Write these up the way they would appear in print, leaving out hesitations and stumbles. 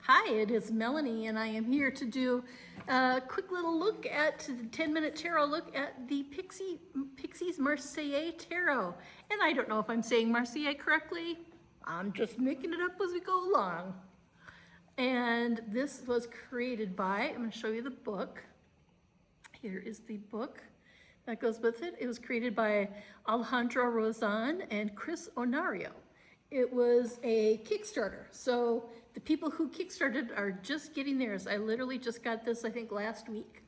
Hi, it is Melanie, and I am here to do a quick little look at the 10-minute tarot look at the Pixies Marseille Tarot. And I don't know if I'm saying Marseille correctly. I'm just making it up as we go along. And this was created by, I'm going to show you the book. Here is the book that goes with it. It was created by Alejandro, Rozan, and Onareo. It was a Kickstarter. So the people who Kickstarted are just getting theirs. I literally just got this, I think, last week.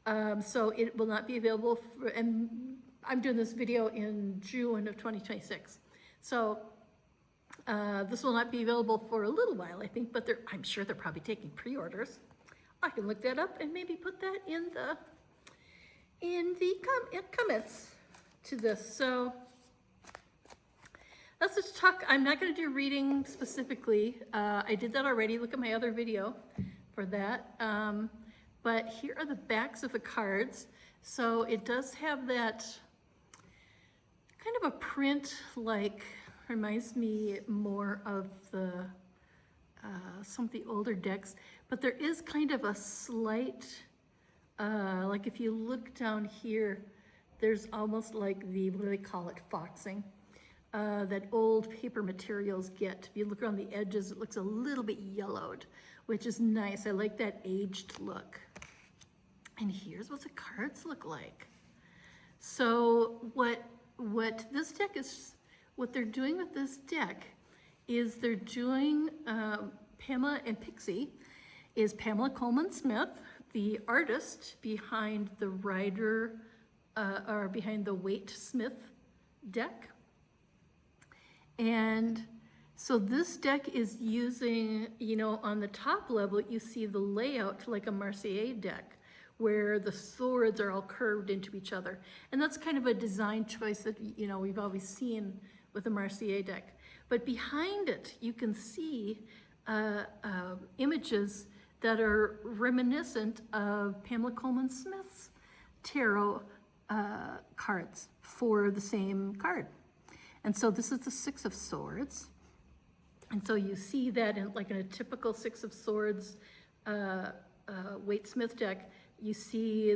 So it will not be available for, and I'm doing this video in June of 2026. So this will not be available for a little while, I think, but I'm sure they're probably taking pre-orders. I can look that up and maybe put that in the comments to this. So let's just talk. I'm not going to do reading specifically. I did that already. Look at my other video for that. But here are the backs of the cards. So it does have that kind of a print, like reminds me more of some of the older decks. But there is kind of a slight, like if you look down here, there's almost like what do they call it, foxing. That old paper materials get. If you look around the edges, it looks a little bit yellowed, which is nice. I like that aged look. And here's what the cards look like. So what this deck is, what they're doing with this deck is they're doing, Pamela and Pixie is Pamela Coleman Smith, the artist behind the Rider, or behind the Waite Smith deck. And so this deck is using, on the top level, you see the layout like a Marseille deck, where the swords are all curved into each other. And that's kind of a design choice that, we've always seen with the Marseille deck. But behind it, you can see images that are reminiscent of Pamela Coleman Smith's tarot cards for the same card. And so this is the Six of Swords. And so you see that in a typical Six of Swords Waite Smith deck, you see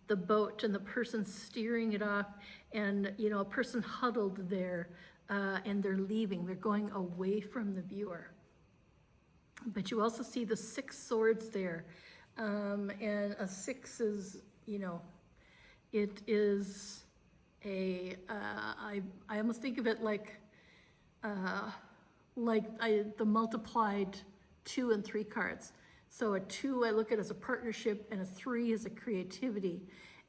the boat and the person steering it off, and a person huddled there, and they're leaving. They're going away from the viewer. But you also see the six swords there. And a six is, it is I almost think of it like the multiplied 2 and 3 cards. So a 2 I look at as a partnership, and a 3 is a creativity,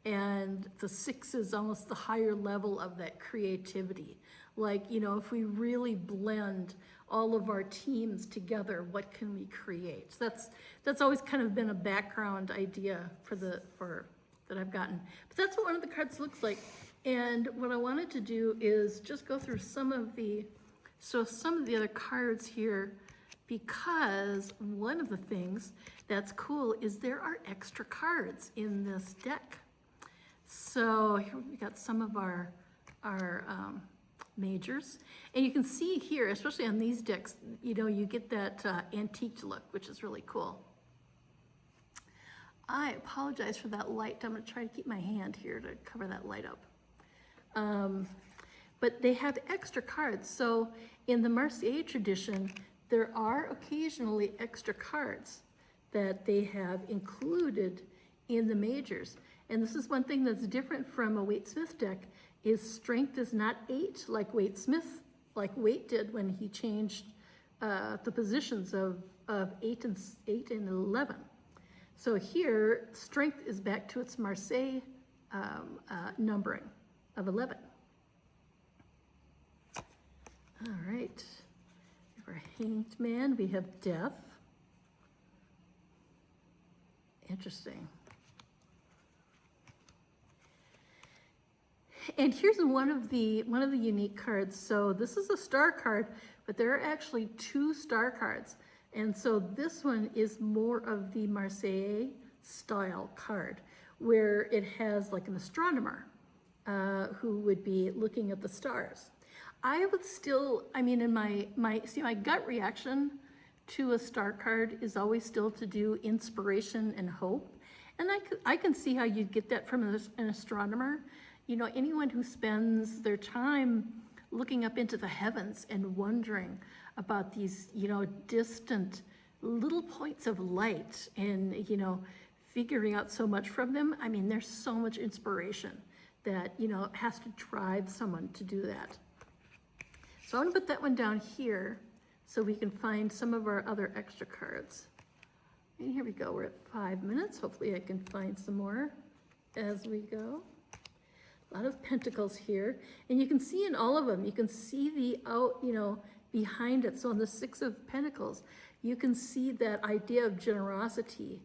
and the 6 is almost the higher level of that creativity. Like, if we really blend all of our teams together, what can we create? So that's always kind of been a background idea that I've gotten. But that's what one of the cards looks like. And what I wanted to do is just go through some of the other cards here, because one of the things that's cool is there are extra cards in this deck. So here we got some of our majors, and you can see here, especially on these decks, you get that antique look, which is really cool. I apologize for that light. I'm going to try to keep my hand here to cover that light up. But they have extra cards. So in the Marseille tradition, there are occasionally extra cards that they have included in the majors. And this is one thing that's different from a Waite Smith deck, is strength is not 8 like Waite did when he changed the positions of 8 and 11. So here, strength is back to its Marseille numbering of 11. All right, for Hanged Man, we have Death. Interesting. And here's one of the unique cards. So this is a star card, but there are actually 2 star cards. And so this one is more of the Marseille style card, where it has like an astronomer who would be looking at the stars. I would still, in my gut reaction to a star card is always still to do inspiration and hope. And I can see how you get that from an astronomer. You know, anyone who spends their time looking up into the heavens and wondering about these, you know, distant little points of light and, you know, figuring out so much from them. I mean, there's so much inspiration that, you know, has to drive someone to do that. So I'm gonna put that one down here so we can find some of our other extra cards. And here we go, we're at 5 minutes. Hopefully I can find some more as we go. A lot of pentacles here. And you can see in all of them, you can see the you know, behind it. So in the 6 of Pentacles, you can see that idea of generosity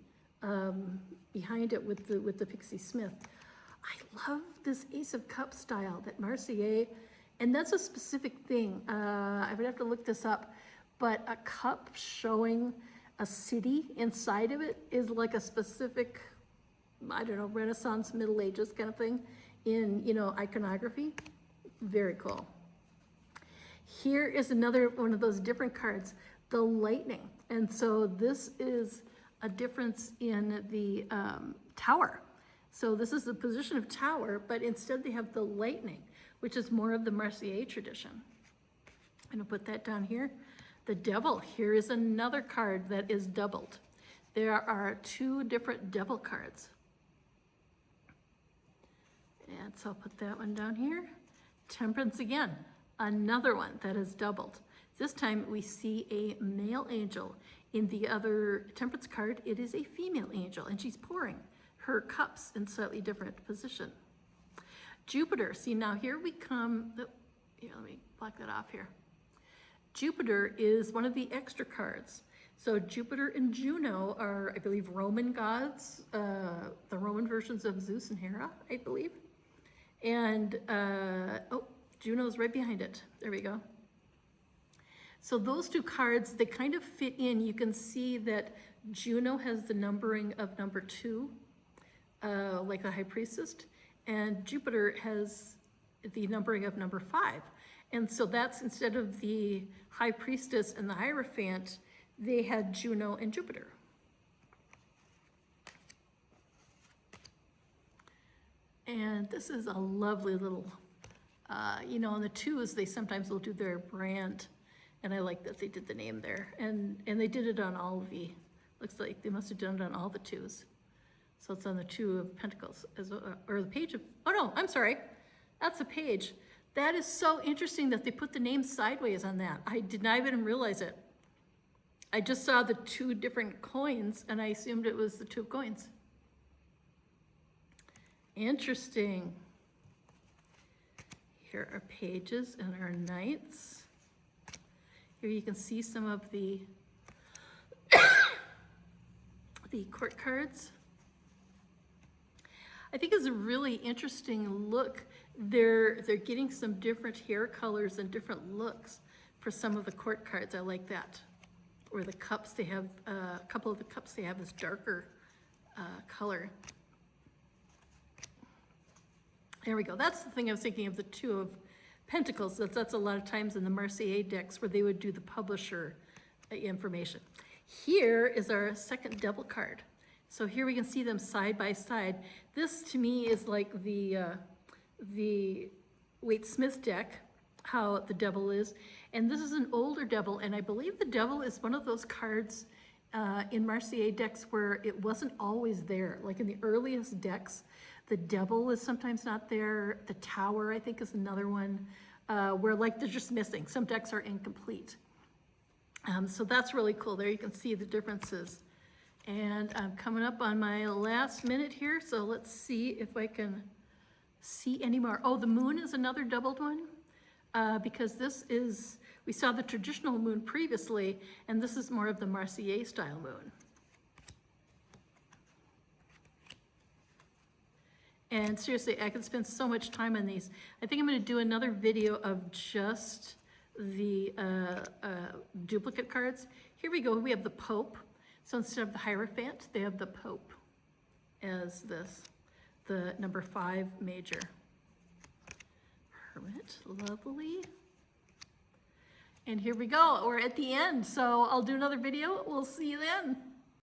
behind it with the Pixie Smith. I love this Ace of Cups style that Marseille, and that's a specific thing. I would have to look this up, but a cup showing a city inside of it is like a specific, I don't know, Renaissance, Middle Ages kind of thing in, you know, iconography. Very cool. Here is another one of those different cards, the lightning. And so this is a difference in the tower. So this is the position of tower, but instead they have the lightning, which is more of the Marseille tradition. I'm gonna put that down here. The devil, here is another card that is doubled. There are 2 different devil cards. And so I'll put that one down here. Temperance again, another one that is doubled. This time we see a male angel. In the other temperance card, it is a female angel, and she's pouring her cups in slightly different position. Jupiter, see now here we come, here, let me block that off here. Jupiter is one of the extra cards. So Jupiter and Juno are, I believe, Roman gods, the Roman versions of Zeus and Hera, I believe. And, oh, Juno's right behind it. There we go. So those 2 cards, they kind of fit in. You can see that Juno has the numbering of number 2, like the High Priestess, and Jupiter has the numbering of number 5. And so that's, instead of the High Priestess and the Hierophant, they had Juno and Jupiter. And this is a lovely little, you know, on the 2s, they sometimes will do their brand. And I like that they did the name there. And they did it on all of the, looks like they must have done it on all the 2s. So it's on the 2 of Pentacles, or the page of, oh no, I'm sorry. That's a page. That is so interesting that they put the name sideways on that. I did not even realize it. I just saw the 2 different coins and I assumed it was the 2 of coins. Interesting. Here are pages and our knights. Here you can see some of the the court cards. I think it's a really interesting look. They're getting some different hair colors and different looks for some of the court cards. I like that. Or the cups, they have a couple of the cups they have this darker color. There we go. That's the thing I was thinking of, the 2 of Pentacles. That's a lot of times in the Marseille decks where they would do the publisher information. Here is our second devil card. So here we can see them side by side. This to me is like the Waite Smith deck, how the devil is. And this is an older devil, and I believe the devil is one of those cards in Marseille decks where it wasn't always there. Like in the earliest decks, the devil is sometimes not there. The tower, I think, is another one where like they're just missing. Some decks are incomplete. So that's really cool. There you can see the differences. And I'm coming up on my last minute here, so let's see if I can see any more. Oh, the moon is another doubled one, because this is, we saw the traditional moon previously, and this is more of the Marseille style moon. And seriously, I could spend so much time on these. I think I'm gonna do another video of just the duplicate cards. Here we go, we have the Pope. So instead of the Hierophant, they have the Pope as this, the number 5 major. Hermit, lovely. And here we go. We're at the end. So I'll do another video. We'll see you then.